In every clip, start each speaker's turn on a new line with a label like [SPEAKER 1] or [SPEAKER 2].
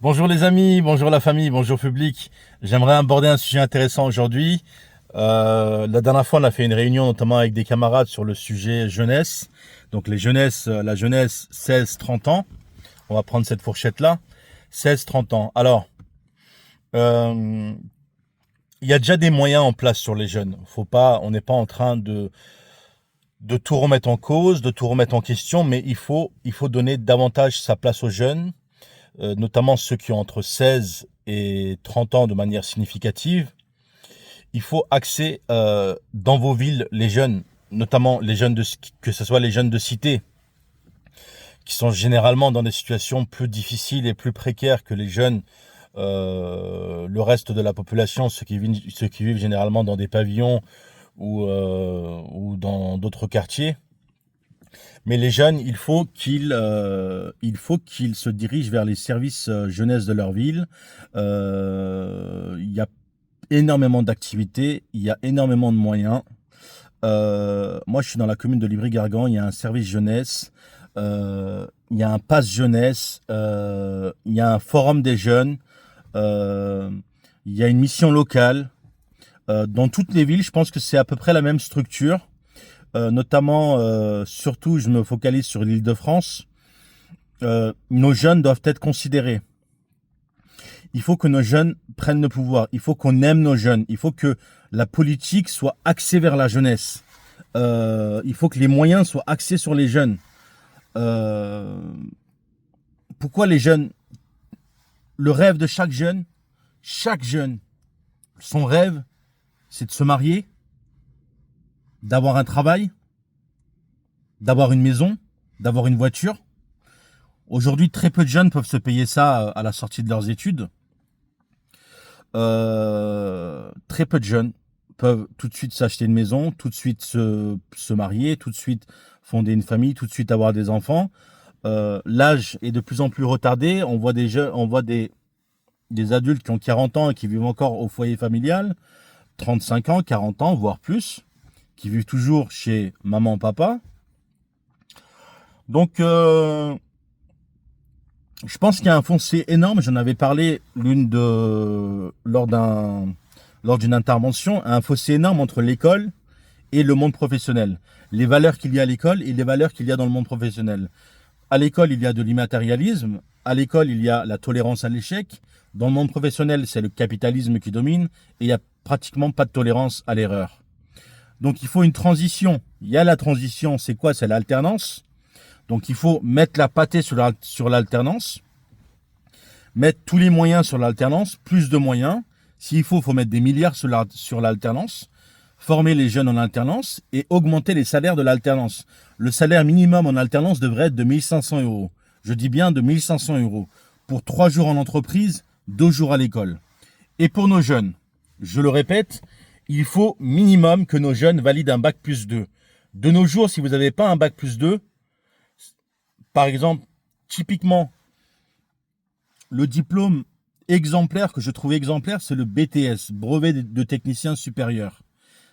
[SPEAKER 1] Bonjour les amis, bonjour la famille, bonjour public. J'aimerais aborder un sujet intéressant aujourd'hui. La dernière fois, on a fait une réunion notamment avec des camarades sur le sujet jeunesse. Donc la jeunesse 16-30 ans. On va prendre cette fourchette-là. 16-30 ans. Alors, euh, il y a déjà des moyens en place sur les jeunes. On n'est pas en train de tout remettre en cause, de tout remettre en question, mais il faut donner davantage sa place aux jeunes, notamment ceux qui ont entre 16 et 30 ans de manière significative. Il faut axer dans vos villes les jeunes, notamment que ce soit les jeunes de cité, qui sont généralement dans des situations plus difficiles et plus précaires que les jeunes, le reste de la population, ceux qui vivent généralement dans des pavillons ou dans d'autres quartiers. Mais les jeunes, il faut qu'ils se dirigent vers les services jeunesse de leur ville. Il y a énormément d'activités, il y a énormément de moyens. Moi, je suis dans la commune de Livry-Gargan, il y a un service jeunesse, il y a un pass jeunesse, il y a un forum des jeunes, euh, il y a une mission locale. Dans toutes les villes, je pense que c'est à peu près la même structure. Notamment, surtout, je me focalise sur l'Île-de-France. Nos jeunes doivent être considérés. Il faut que nos jeunes prennent le pouvoir. Il faut qu'on aime nos jeunes. Il faut que la politique soit axée vers la jeunesse. Il faut que les moyens soient axés sur les jeunes. Euh, Pourquoi les jeunes? Le rêve de chaque jeune, son rêve, c'est de se marier, d'avoir un travail, d'avoir une maison, d'avoir une voiture. Aujourd'hui, très peu de jeunes peuvent se payer ça à la sortie de leurs études. Très peu de jeunes peuvent tout de suite s'acheter une maison, tout de suite se marier, tout de suite fonder une famille, tout de suite avoir des enfants. L'âge est de plus en plus retardé. On voit des adultes qui ont 40 ans et qui vivent encore au foyer familial, 35 ans, 40 ans, voire plus, qui vivent toujours chez maman, papa. Donc, je pense qu'il y a un fossé énorme. J'en avais parlé lors d'une intervention, un fossé énorme entre l'école et le monde professionnel. Les valeurs qu'il y a à l'école et les valeurs qu'il y a dans le monde professionnel. À l'école, il y a de l'immatérialisme. À l'école, il y a la tolérance à l'échec. Dans le monde professionnel, c'est le capitalisme qui domine et il n'y a pratiquement pas de tolérance à l'erreur. Donc, il faut une transition. Il y a la transition, c'est quoi? C'est l'alternance. Donc, il faut mettre la pâtée sur l'alternance, mettre tous les moyens sur l'alternance, plus de moyens. S'il faut mettre des milliards sur l'alternance, former les jeunes en alternance et augmenter les salaires de l'alternance. Le salaire minimum en alternance devrait être de 1500 euros. Je dis bien de 1500 euros. Pour 3 jours en entreprise, 2 jours à l'école. Et pour nos jeunes, je le répète, il faut minimum que nos jeunes valident un bac plus 2. De nos jours, si vous n'avez pas un bac plus 2, par exemple, typiquement, le diplôme exemplaire que je trouve exemplaire, c'est le BTS, brevet de technicien supérieur.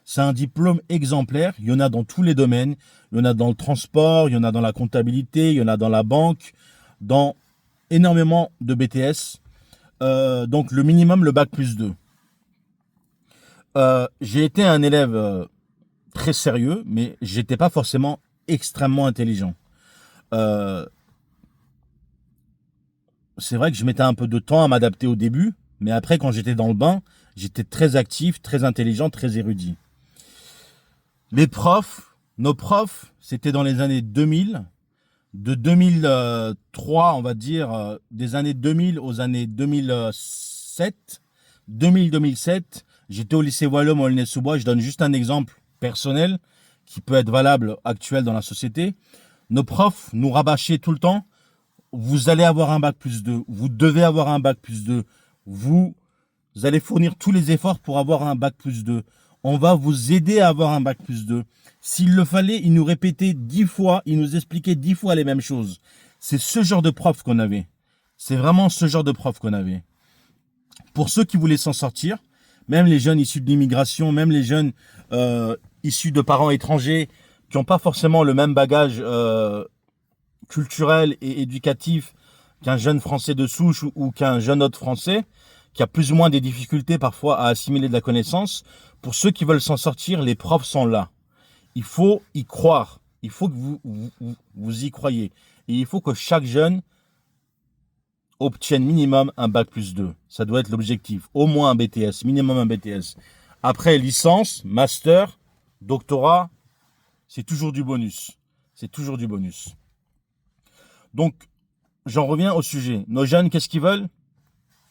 [SPEAKER 1] C'est un diplôme exemplaire. Il y en a dans tous les domaines. Il y en a dans le transport, il y en a dans la comptabilité, il y en a dans la banque, dans énormément de BTS. Donc le minimum, le bac plus 2. J'ai été un élève très sérieux, mais j'étais pas forcément extrêmement intelligent. Euh, c'est vrai que je mettais un peu de temps à m'adapter au début, mais après, quand j'étais dans le bain, j'étais très actif, très intelligent, très érudit. Nos profs, c'était dans les années 2000, de 2003, on va dire, des années 2000 aux années 2007, 2000-2007, j'étais au lycée Wallum à Aulnay-sous-Bois. Je donne juste un exemple personnel qui peut être valable actuel dans la société. Nos profs nous rabâchaient tout le temps: vous allez avoir un bac plus 2, vous devez avoir un bac plus 2, vous allez fournir tous les efforts pour avoir un bac plus 2. On va vous aider à avoir un bac plus 2. S'il le fallait, il nous répétait 10 fois, il nous expliquait 10 fois les mêmes choses. C'est ce genre de prof qu'on avait. C'est vraiment ce genre de prof qu'on avait. Pour ceux qui voulaient s'en sortir, même les jeunes issus de l'immigration, même les jeunes issus de parents étrangers qui n'ont pas forcément le même bagage culturel et éducatif qu'un jeune français de souche ou qu'un jeune autre français qui a plus ou moins des difficultés parfois à assimiler de la connaissance. Pour ceux qui veulent s'en sortir, les profs sont là. Il faut y croire. Il faut que vous y croyez. Et il faut que chaque jeune obtienne minimum un bac+2. Ça doit être l'objectif. Au moins un BTS, minimum un BTS. Après, licence, master, doctorat, c'est toujours du bonus. C'est toujours du bonus. Donc, j'en reviens au sujet. Nos jeunes, qu'est-ce qu'ils veulent?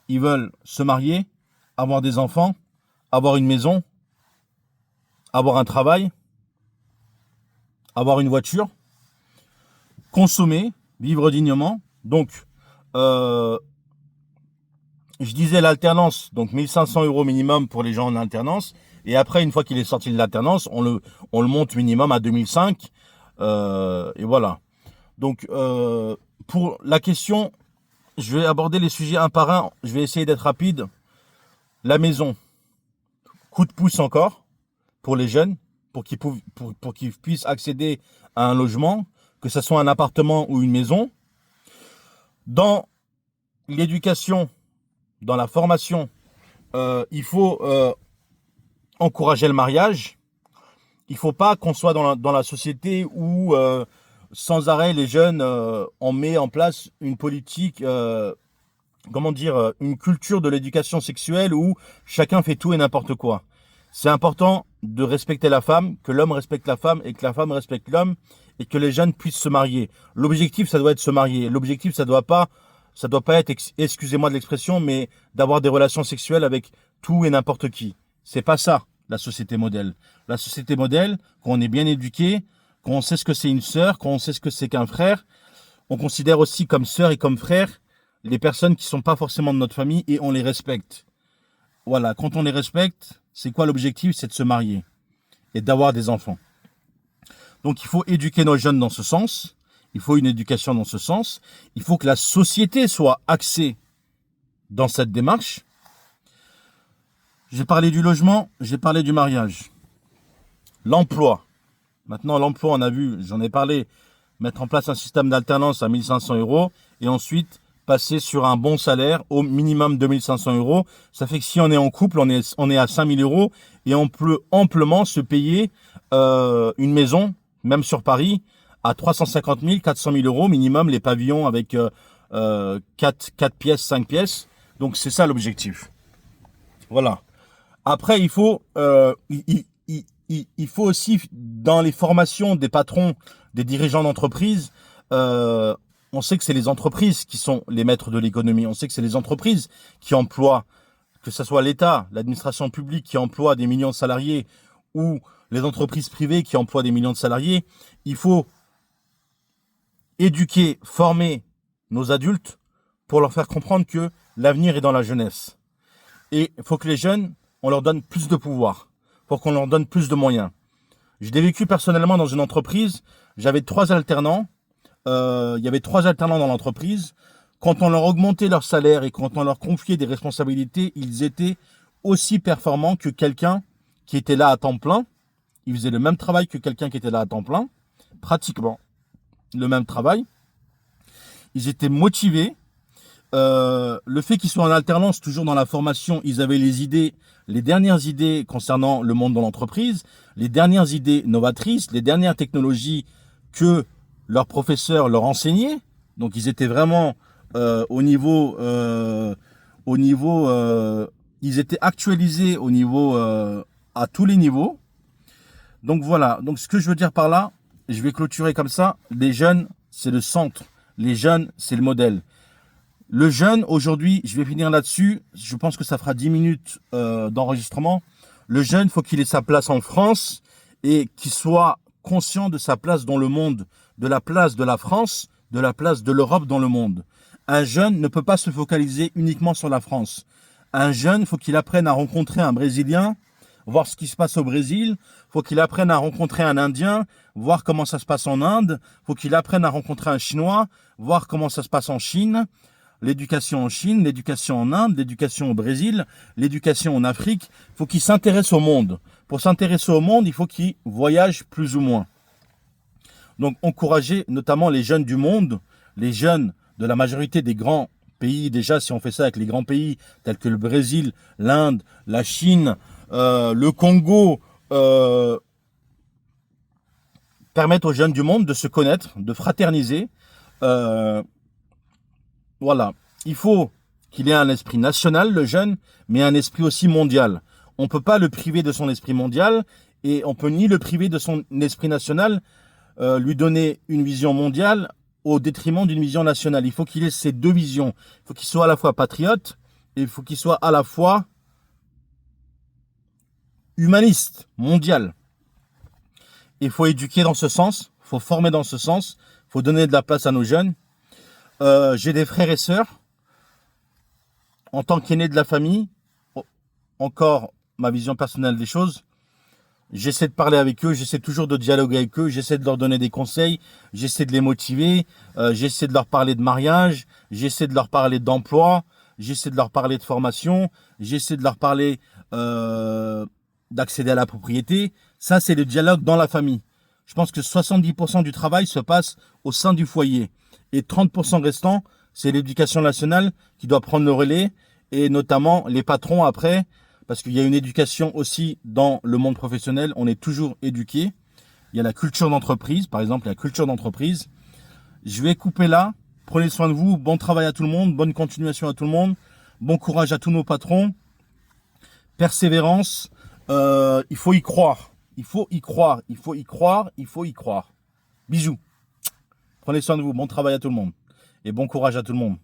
[SPEAKER 1] Ils veulent se marier, avoir des enfants, avoir une maison, avoir un travail, avoir une voiture, consommer, vivre dignement. Donc, je disais l'alternance, donc 1500 € minimum pour les gens en alternance. Et après, une fois qu'il est sorti de l'alternance, on le monte minimum à 2005. Et voilà. Donc, pour la question, je vais aborder les sujets un par un. Je vais essayer d'être rapide. La maison, coup de pouce encore pour les jeunes, pour qu'ils puissent accéder à un logement, que ce soit un appartement ou une maison. Dans l'éducation, dans la formation, il faut encourager le mariage. Il ne faut pas qu'on soit dans la société où sans arrêt les jeunes, on met en place une politique, une culture de l'éducation sexuelle où chacun fait tout et n'importe quoi. C'est important de respecter la femme, que l'homme respecte la femme et que la femme respecte l'homme et que les jeunes puissent se marier. L'objectif, ça doit être se marier. L'objectif, ça doit pas être, excusez-moi de l'expression, mais d'avoir des relations sexuelles avec tout et n'importe qui. C'est pas ça, la société modèle. La société modèle, quand on est bien éduqué, quand on sait ce que c'est une sœur, quand on sait ce que c'est qu'un frère, on considère aussi comme sœur et comme frère les personnes qui sont pas forcément de notre famille et on les respecte. Voilà, quand on les respecte, c'est quoi l'objectif? C'est de se marier et d'avoir des enfants. Donc il faut éduquer nos jeunes dans ce sens. Il faut une éducation dans ce sens. Il faut que la société soit axée dans cette démarche. J'ai parlé du logement, j'ai parlé du mariage. L'emploi. Maintenant, l'emploi, on a vu, j'en ai parlé, mettre en place un système d'alternance à 1500 € et ensuite passer sur un bon salaire au minimum 2500 €. Ça fait que si on est en couple, on est à 5000 € et on peut amplement se payer une maison, même sur Paris, à 350 000, 400 000 € minimum, les pavillons avec 4 pièces, 5 pièces. Donc c'est ça l'objectif. Voilà. Après, il faut aussi, dans les formations des patrons, des dirigeants d'entreprise, on sait que c'est les entreprises qui sont les maîtres de l'économie. On sait que c'est les entreprises qui emploient, que ce soit l'État, l'administration publique qui emploie des millions de salariés ou les entreprises privées qui emploient des millions de salariés. Il faut éduquer, former nos adultes pour leur faire comprendre que l'avenir est dans la jeunesse. Et il faut que les jeunes, on leur donne plus de pouvoir, pour qu'on leur donne plus de moyens. Je l'ai vécu personnellement dans une entreprise. J'avais 3 alternants. Il y avait 3 alternants dans l'entreprise. Quand on leur augmentait leur salaire et quand on leur confiait des responsabilités, ils étaient aussi performants que quelqu'un qui était là à temps plein. Ils faisaient le même travail que quelqu'un qui était là à temps plein, pratiquement le même travail. Ils étaient motivés. Le fait qu'ils soient en alternance, toujours dans la formation, ils avaient les dernières idées concernant le monde de l'entreprise, les dernières idées novatrices, les dernières technologies que leurs professeurs leur enseignaient. Donc ils étaient vraiment ils étaient actualisés au niveau à tous les niveaux. Donc voilà. Donc ce que je veux dire par là, je vais clôturer comme ça. Les jeunes, c'est le centre. Les jeunes, c'est le modèle. Le jeune, aujourd'hui, je vais finir là-dessus. Je pense que ça fera 10 minutes d'enregistrement. Le jeune, il faut qu'il ait sa place en France et qu'il soit conscient de sa place dans le monde, de la place de la France, de la place de l'Europe dans le monde. Un jeune ne peut pas se focaliser uniquement sur la France. Un jeune, il faut qu'il apprenne à rencontrer un Brésilien, voir ce qui se passe au Brésil. Il faut qu'il apprenne à rencontrer un Indien, voir comment ça se passe en Inde. Il faut qu'il apprenne à rencontrer un Chinois, voir comment ça se passe en Chine. L'éducation en Chine, l'éducation en Inde, l'éducation au Brésil, l'éducation en Afrique. Il faut qu'il s'intéresse au monde. Pour s'intéresser au monde, il faut qu'il voyage plus ou moins. Donc, encourager notamment les jeunes du monde, les jeunes de la majorité des grands pays, déjà si on fait ça avec les grands pays tels que le Brésil, l'Inde, la Chine, le Congo, permettre aux jeunes du monde de se connaître, de fraterniser. Voilà. Il faut qu'il ait un esprit national, le jeune, mais un esprit aussi mondial. On ne peut pas le priver de son esprit mondial et on peut ni le priver de son esprit national, lui donner une vision mondiale au détriment d'une vision nationale. Il faut qu'il ait ces deux visions. Il faut qu'il soit à la fois patriote et il faut qu'il soit à la fois humaniste, mondial. Il faut éduquer dans ce sens, il faut former dans ce sens, il faut donner de la place à nos jeunes. J'ai des frères et sœurs. En tant qu'aîné de la famille, encore ma vision personnelle des choses, j'essaie de parler avec eux, j'essaie toujours de dialoguer avec eux, j'essaie de leur donner des conseils, j'essaie de les motiver, j'essaie de leur parler de mariage, j'essaie de leur parler d'emploi, j'essaie de leur parler de formation, j'essaie de leur parler d'accéder à la propriété. Ça, c'est le dialogue dans la famille. Je pense que 70% du travail se passe au sein du foyer. Et 30% restant, c'est l'éducation nationale qui doit prendre le relais, et notamment les patrons après, parce qu'il y a une éducation aussi dans le monde professionnel, on est toujours éduqué. Il y a la culture d'entreprise, par exemple, la culture d'entreprise. Je vais couper là. Prenez soin de vous. Bon travail à tout le monde. Bonne continuation à tout le monde. Bon courage à tous nos patrons. Persévérance. Il faut y croire. Il faut y croire. Il faut y croire. Il faut y croire. Bisous. Prenez soin de vous. Bon travail à tout le monde. Et bon courage à tout le monde.